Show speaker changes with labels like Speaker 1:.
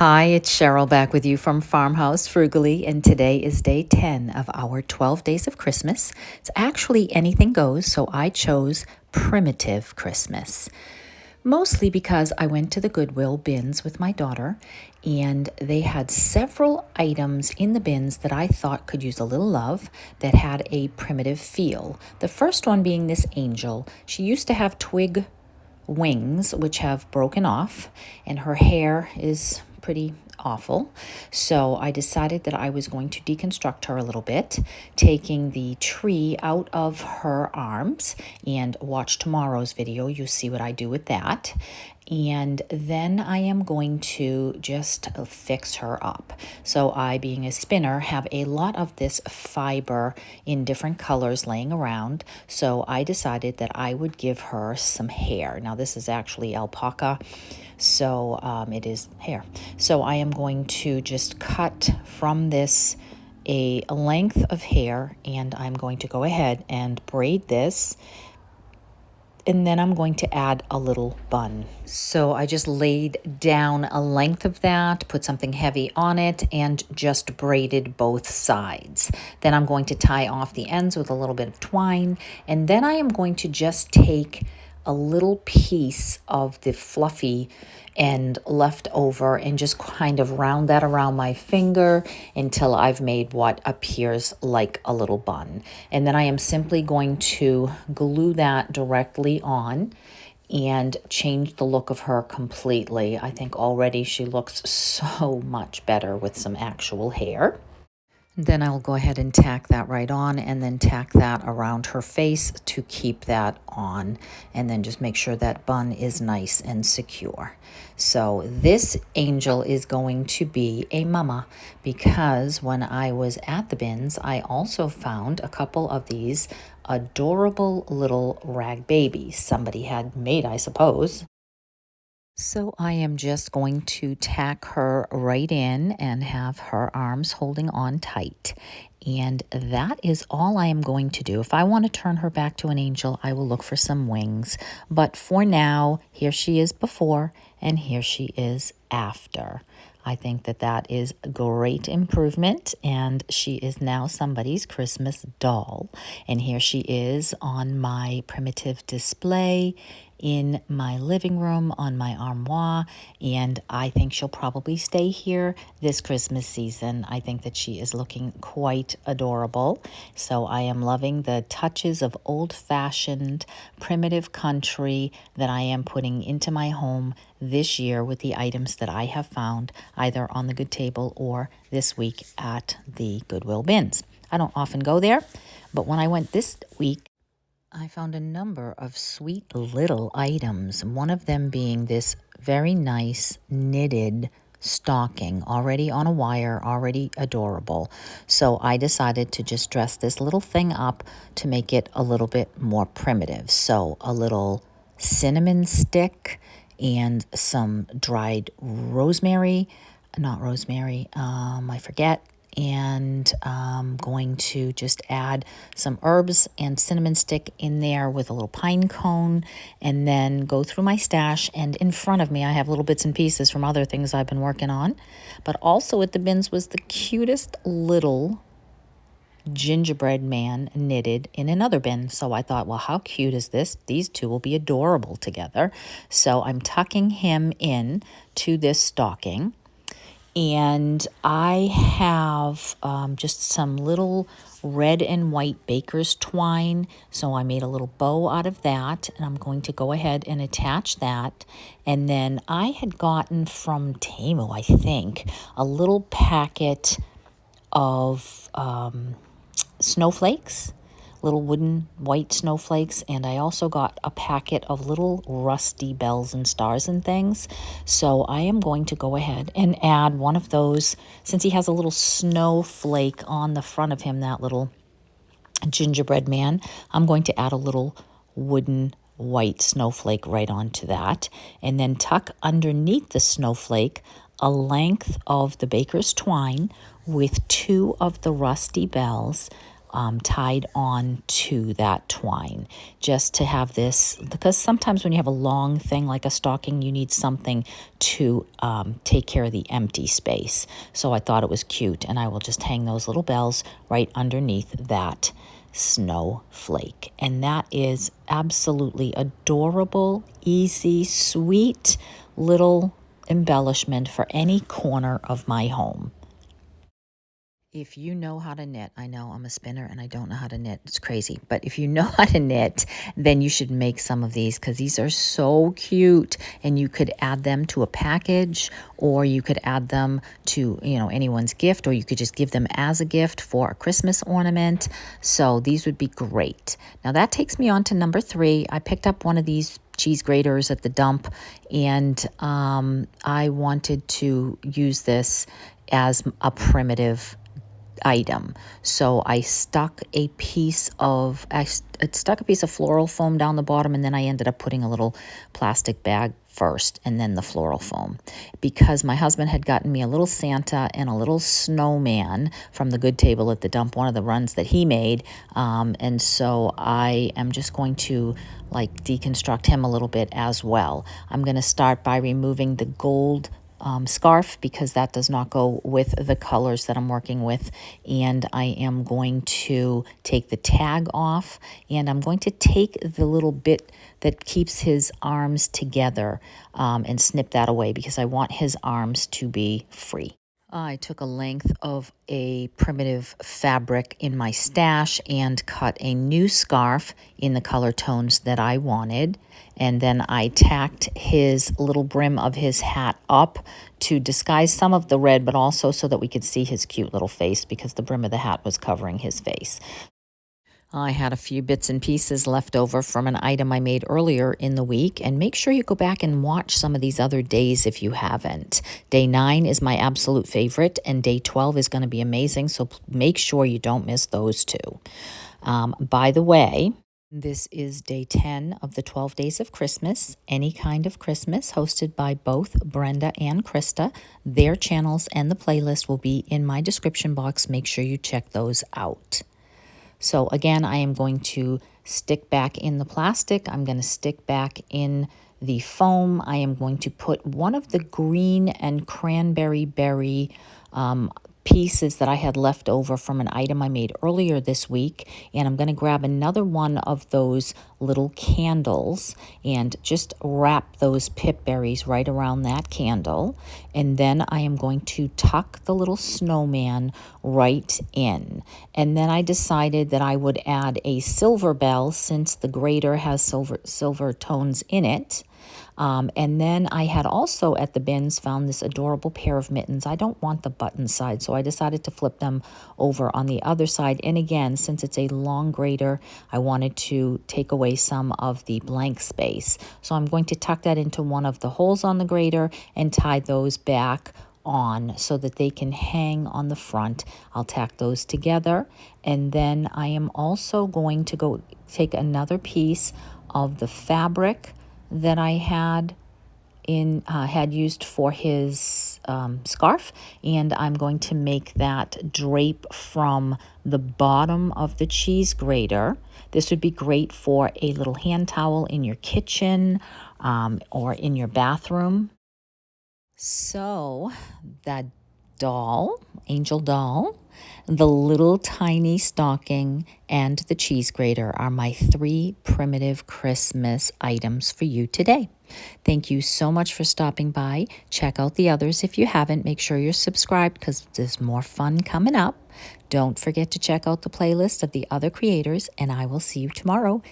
Speaker 1: Hi, it's Cheryl back with you from Farmhouse, Frugally, and today is day 10 of our 12 days of Christmas. It's actually anything goes, so I chose primitive Christmas. Mostly because I went to the Goodwill bins with my daughter, and they had several items in the bins that I thought could use a little love that had a primitive feel. The first one being this angel. She used to have twig wings, which have broken off, and her hair is pretty awful. So I decided that I was going to deconstruct her a little bit, taking the tree out of her arms, and watch tomorrow's video. You see what I do with that. And then I am going to just fix her up. So I, being a spinner, have a lot of this fiber in different colors laying around. So I decided that I would give her some hair. Now this is actually alpaca, so it is hair. So I am going to just cut from this a length of hair, and I'm going to go ahead and braid this. And then I'm going to add a little bun. So I just laid down a length of that, put something heavy on it, and just braided both sides. Then I'm going to tie off the ends with a little bit of twine. And then I am going to just take a little piece of the fluffy end left over and just kind of round that around my finger until I've made what appears like a little bun. And then I am simply going to glue that directly on and change the look of her completely. I think already she looks so much better with some actual hair. Then I'll go ahead and tack that right on, and then tack that around her face to keep that on, and then just make sure that bun is nice and secure. So this angel is going to be a mama, because when I was at the bins, I also found a couple of these adorable little rag babies somebody had made, I suppose. So I am just going to tack her right in and have her arms holding on tight. And that is all I am going to do. If I want to turn her back to an angel, I will look for some wings. But for now, here she is before and here she is after. I think that that is a great improvement, and she is now somebody's Christmas doll. And here she is on my primitive display in my living room on my armoire, and I think she'll probably stay here this Christmas season. I think that she is looking quite adorable. So I am loving the touches of old-fashioned primitive country that I am putting into my home this year with the items that I have found either on the Good Table or this week at the Goodwill bins. I don't often go there, but when I went this week, I found a number of sweet little items, one of them being this very nice knitted stocking, already on a wire, already adorable. So I decided to just dress this little thing up to make it a little bit more primitive. So a little cinnamon stick and some dried rosemary, not rosemary, I forget. And I'm going to just add some herbs and cinnamon stick in there with a little pine cone, and then go through my stash. And in front of me, I have little bits and pieces from other things I've been working on. But also at the bins was the cutest little gingerbread man knitted in another bin. So I thought, well, how cute is this? These two will be adorable together. So I'm tucking him in to this stocking. And I have just some little red and white baker's twine. So I made a little bow out of that, and I'm going to go ahead and attach that. And then I had gotten from Temu, I think, a little packet of snowflakes, little wooden white snowflakes, and I also got a packet of little rusty bells and stars and things. So I am going to go ahead and add one of those, since he has a little snowflake on the front of him, that little gingerbread man. I'm going to add a little wooden white snowflake right onto that, and then tuck underneath the snowflake a length of the baker's twine with two of the rusty bells tied on to that twine, just to have this, because sometimes when you have a long thing like a stocking, you need something to take care of the empty space. So I thought it was cute, and I will just hang those little bells right underneath that snowflake. And that is absolutely adorable, easy, sweet little embellishment for any corner of my home. If you know how to knit, I know I'm a spinner and I don't know how to knit. It's crazy. But if you know how to knit, then you should make some of these, because these are so cute, and you could add them to a package, or you could add them to, anyone's gift, or you could just give them as a gift for a Christmas ornament. So these would be great. Now that takes me on to number 3. I picked up one of these cheese graters at the dump, and I wanted to use this as a primitive item. So I stuck a piece of floral foam down the bottom, and then I ended up putting a little plastic bag first and then the floral foam, because my husband had gotten me a little Santa and a little snowman from the Good Table at the dump, one of the runs that he made, and so I am just going to deconstruct him a little bit as well. I'm going to start by removing the gold scarf, because that does not go with the colors that I'm working with, and I am going to take the tag off, and I'm going to take the little bit that keeps his arms together and snip that away, because I want his arms to be free. I took a length of a primitive fabric in my stash and cut a new scarf in the color tones that I wanted. And then I tacked his little brim of his hat up to disguise some of the red, but also so that we could see his cute little face, because the brim of the hat was covering his face. I had a few bits and pieces left over from an item I made earlier in the week, and make sure you go back and watch some of these other days if you haven't. Day 9 is my absolute favorite, and day 12 is going to be amazing, so make sure you don't miss those two. By the way, this is day 10 of the 12 Days of Christmas, Any Kind of Christmas, hosted by both Brenda and Krista. Their channels and the playlist will be in my description box. Make sure you check those out. So again, I am going to stick back in the plastic. I'm going to stick back in the foam. I am going to put one of the green and cranberry berry pieces that I had left over from an item I made earlier this week, and I'm going to grab another one of those little candles and just wrap those pip berries right around that candle, and then I am going to tuck the little snowman right in. And then I decided that I would add a silver bell, since the Grater has silver tones in it. And then I had also at the bins found this adorable pair of mittens. I don't want the button side, so I decided to flip them over on the other side. And again, since it's a long grater, I wanted to take away some of the blank space. So I'm going to tuck that into one of the holes on the grater and tie those back on so that they can hang on the front. I'll tack those together, and then I am also going to go take another piece of the fabric that I had used for his scarf, and I'm going to make that drape from the bottom of the cheese grater. This would be great for a little hand towel in your kitchen or in your bathroom. So that angel doll, the little tiny stocking, and the cheese grater are my 3 primitive Christmas items for you today. Thank you so much for stopping by. Check out the others if you haven't. Make sure you're subscribed, because there's more fun coming up. Don't forget to check out the playlist of the other creators, and I will see you tomorrow.